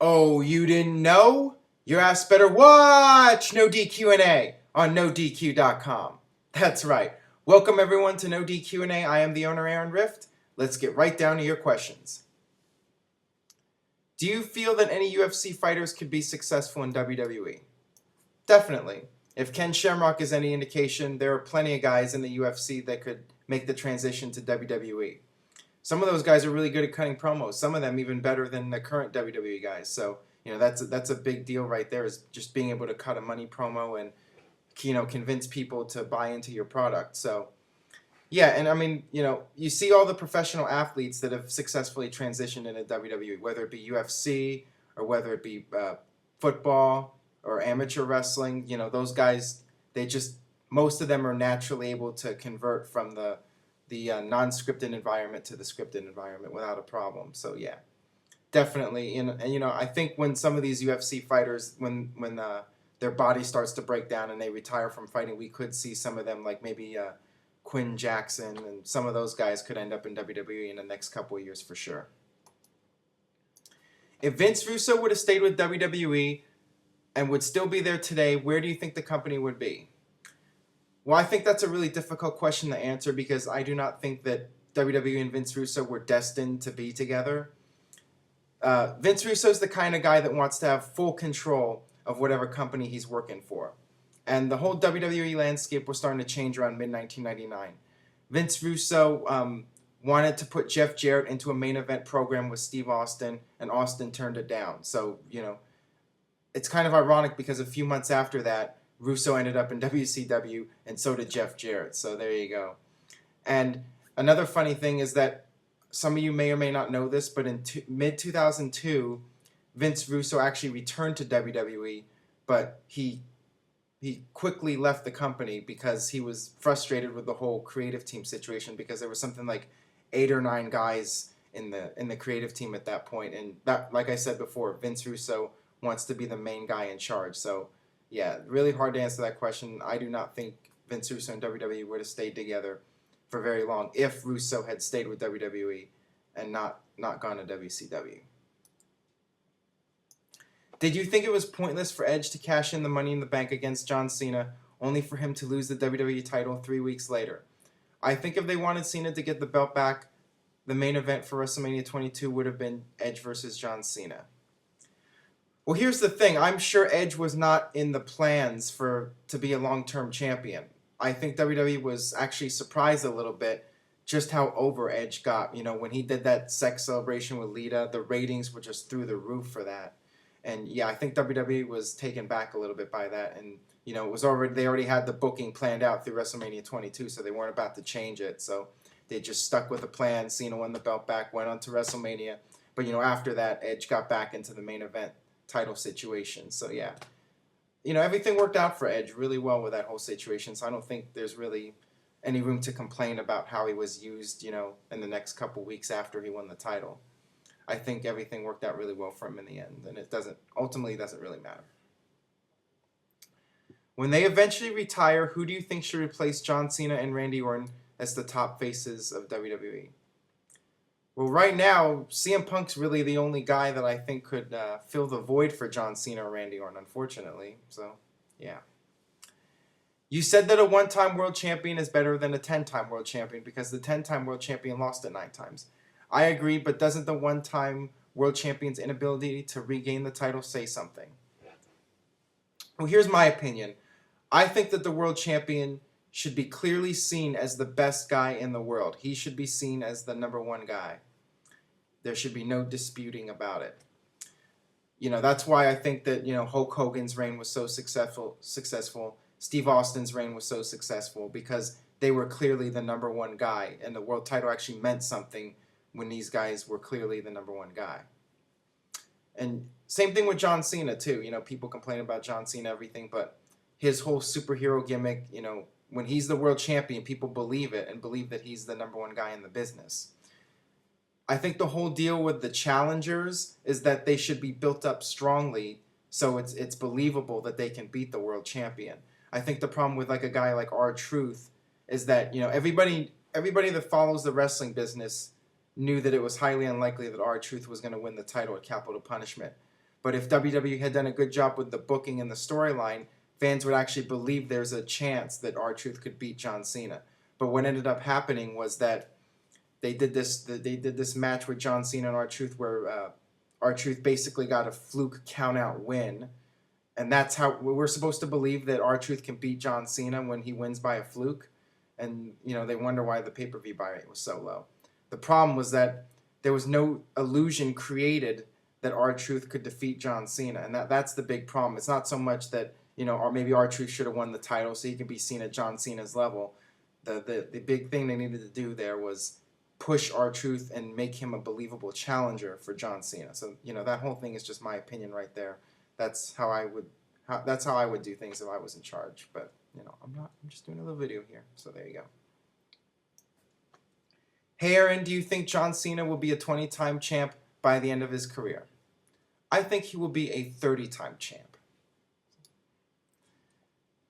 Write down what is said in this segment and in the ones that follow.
Oh, you didn't know? Your ass better watch NoDQ&A on NoDQ.com. That's right. Welcome everyone to NoDQ&A. I am the owner, Aaron Rift. Let's get right down to your questions. Do you feel that any UFC fighters could be successful in WWE? Definitely. If Ken Shamrock is any indication, there are plenty of guys in the UFC that could make the transition to WWE. Some of those guys are really good at cutting promos. Some of them even better than the current WWE guys. So that's a big deal right there. Is just being able to cut a money promo and convince people to buy into your product. So yeah, and I mean you see all the professional athletes that have successfully transitioned into WWE, whether it be UFC or whether it be football or amateur wrestling. Those guys, most of them are naturally able to convert from the non-scripted environment to the scripted environment without a problem. So yeah, definitely. And I think when some of these UFC fighters, when their body starts to break down and they retire from fighting, we could see some of them, like maybe Quinn Jackson and some of those guys could end up in WWE in the next couple of years for sure. If Vince Russo would have stayed with WWE and would still be there today, where do you think the company would be? Well, I think that's a really difficult question to answer because I do not think that WWE and Vince Russo were destined to be together. Vince Russo is the kind of guy that wants to have full control of whatever company he's working for. And the whole WWE landscape was starting to change around mid-1999. Vince Russo wanted to put Jeff Jarrett into a main event program with Steve Austin, and Austin turned it down. So, it's kind of ironic because a few months after that, Russo ended up in WCW, and so did Jeff Jarrett. So there you go. And another funny thing is that some of you may or may not know this, but in mid-2002, Vince Russo actually returned to WWE, but he quickly left the company because he was frustrated with the whole creative team situation, because there was something like 8 or 9 guys in the creative team at that point. And that, like I said before, Vince Russo wants to be the main guy in charge. So yeah, really hard to answer that question. I do not think Vince Russo and WWE would have stayed together for very long if Russo had stayed with WWE and not gone to WCW. Did you think it was pointless for Edge to cash in the Money in the Bank against John Cena, only for him to lose the WWE title 3 weeks later? I think if they wanted Cena to get the belt back, the main event for WrestleMania 22 would have been Edge versus John Cena. Well, here's the thing. I'm sure Edge was not in the plans to be a long-term champion. I think WWE was actually surprised a little bit just how over Edge got. When he did that sex celebration with Lita, the ratings were just through the roof for that. And yeah, I think WWE was taken back a little bit by that. And they already had the booking planned out through WrestleMania 22, so they weren't about to change it. So they just stuck with the plan. Cena won the belt back, went on to WrestleMania. But after that, Edge got back into the main event title situation. So yeah, everything worked out for Edge really well with that whole situation. So I don't think there's really any room to complain about how he was used, in the next couple weeks after he won the title. I think everything worked out really well for him in the end, and it ultimately doesn't really matter. When they eventually retire, who do you think should replace John Cena and Randy Orton as the top faces of WWE? Well, right now, CM Punk's really the only guy that I think could fill the void for John Cena or Randy Orton, unfortunately. So, yeah. You said that a one-time world champion is better than a 10-time world champion because the 10-time world champion lost it 9 times. I agree, but doesn't the one-time world champion's inability to regain the title say something? Well, here's my opinion. I think that the world champion should be clearly seen as the best guy in the world. He should be seen as the number one guy. There should be no disputing about it. That's why I think that, Hulk Hogan's reign was so successful. Steve Austin's reign was so successful because they were clearly the number one guy, and the world title actually meant something when these guys were clearly the number one guy. And same thing with John Cena too. People complain about John Cena, everything, but his whole superhero gimmick, when he's the world champion, people believe it and believe that he's the number one guy in the business. I think the whole deal with the challengers is that they should be built up strongly so it's believable that they can beat the world champion. I think the problem with like a guy like R-Truth is that, everybody that follows the wrestling business knew that it was highly unlikely that R-Truth was going to win the title at Capital Punishment. But if WWE had done a good job with the booking and the storyline, fans would actually believe there's a chance that R-Truth could beat John Cena. But what ended up happening was that they did this match with John Cena and R-Truth where R-Truth basically got a fluke count-out win. And that's how we're supposed to believe that R-Truth can beat John Cena when he wins by a fluke. And, they wonder why the pay-per-view buy rate was so low. The problem was that there was no illusion created that R-Truth could defeat John Cena. And that's the big problem. It's not so much that, or maybe R-Truth should have won the title so he can be seen at John Cena's level. The big thing they needed to do there was push R-Truth and make him a believable challenger for John Cena. So, that whole thing is just my opinion right there. That's how I would do things if I was in charge. But, I'm just doing a little video here. So there you go. Hey Aaron, do you think John Cena will be a 20-time champ by the end of his career? I think he will be a 30-time champ.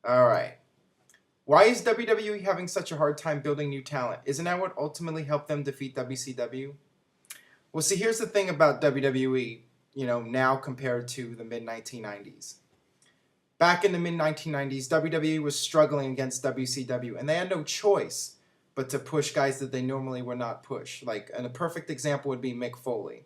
All right. Why is WWE having such a hard time building new talent? Isn't that what ultimately helped them defeat WCW? Well, see, here's the thing about WWE, now compared to the mid-1990s. Back in the mid-1990s, WWE was struggling against WCW, and they had no choice but to push guys that they normally would not push. And a perfect example would be Mick Foley.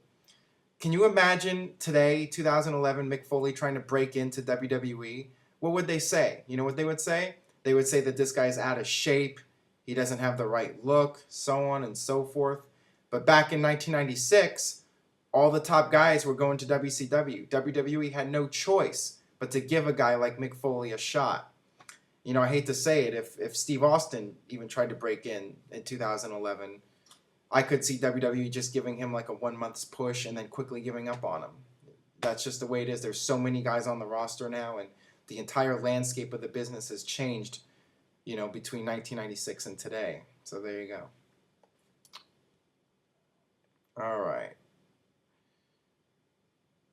Can you imagine today, 2011, Mick Foley trying to break into WWE? What would they say? You know what they would say? They would say that this guy's out of shape, he doesn't have the right look, so on and so forth. But back in 1996, all the top guys were going to WCW. WWE had no choice but to give a guy like Mick Foley a shot. I hate to say it, if Steve Austin even tried to break in 2011, I could see WWE just giving him like a 1 month's push and then quickly giving up on him. That's just the way it is. There's so many guys on the roster now, and the entire landscape of the business has changed, between 1996 and today. So there you go. All right.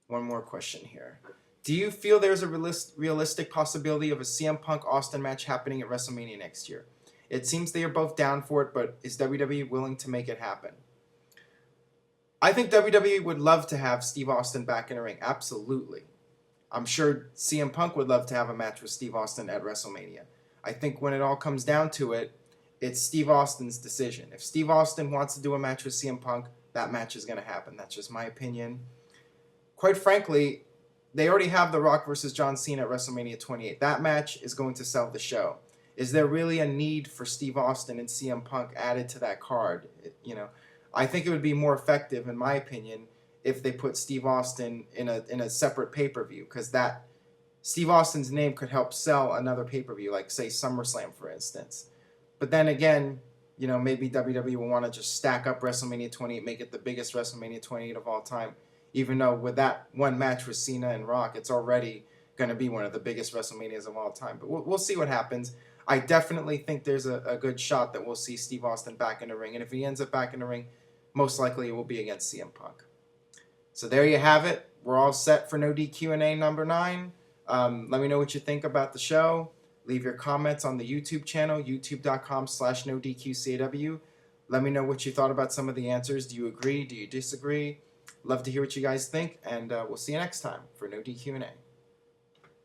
One more question here. Do you feel there's a realistic possibility of a CM Punk Austin match happening at WrestleMania next year? It seems they are both down for it, but is WWE willing to make it happen? I think WWE would love to have Steve Austin back in the ring. Absolutely. I'm sure CM Punk would love to have a match with Steve Austin at WrestleMania. I think when it all comes down to it, it's Steve Austin's decision. If Steve Austin wants to do a match with CM Punk, that match is going to happen. That's just my opinion. Quite frankly, they already have The Rock versus John Cena at WrestleMania 28. That match is going to sell the show. Is there really a need for Steve Austin and CM Punk added to that card? I think it would be more effective, in my opinion, if they put Steve Austin in a separate pay-per-view, because that Steve Austin's name could help sell another pay-per-view, like say SummerSlam, for instance. But then again, maybe WWE will want to just stack up WrestleMania 28, make it the biggest WrestleMania 28 of all time. Even though with that one match with Cena and Rock, it's already going to be one of the biggest WrestleManias of all time. But we'll see what happens. I definitely think there's a good shot that we'll see Steve Austin back in the ring. And if he ends up back in the ring, most likely it will be against CM Punk. So there you have it. We're all set for NoDQ&A number 9. Let me know what you think about the show. Leave your comments on the YouTube channel, youtube.com/NoDQ&AV. Let me know what you thought about some of the answers. Do you agree? Do you disagree? Love to hear what you guys think, and we'll see you next time for NoDQ&A.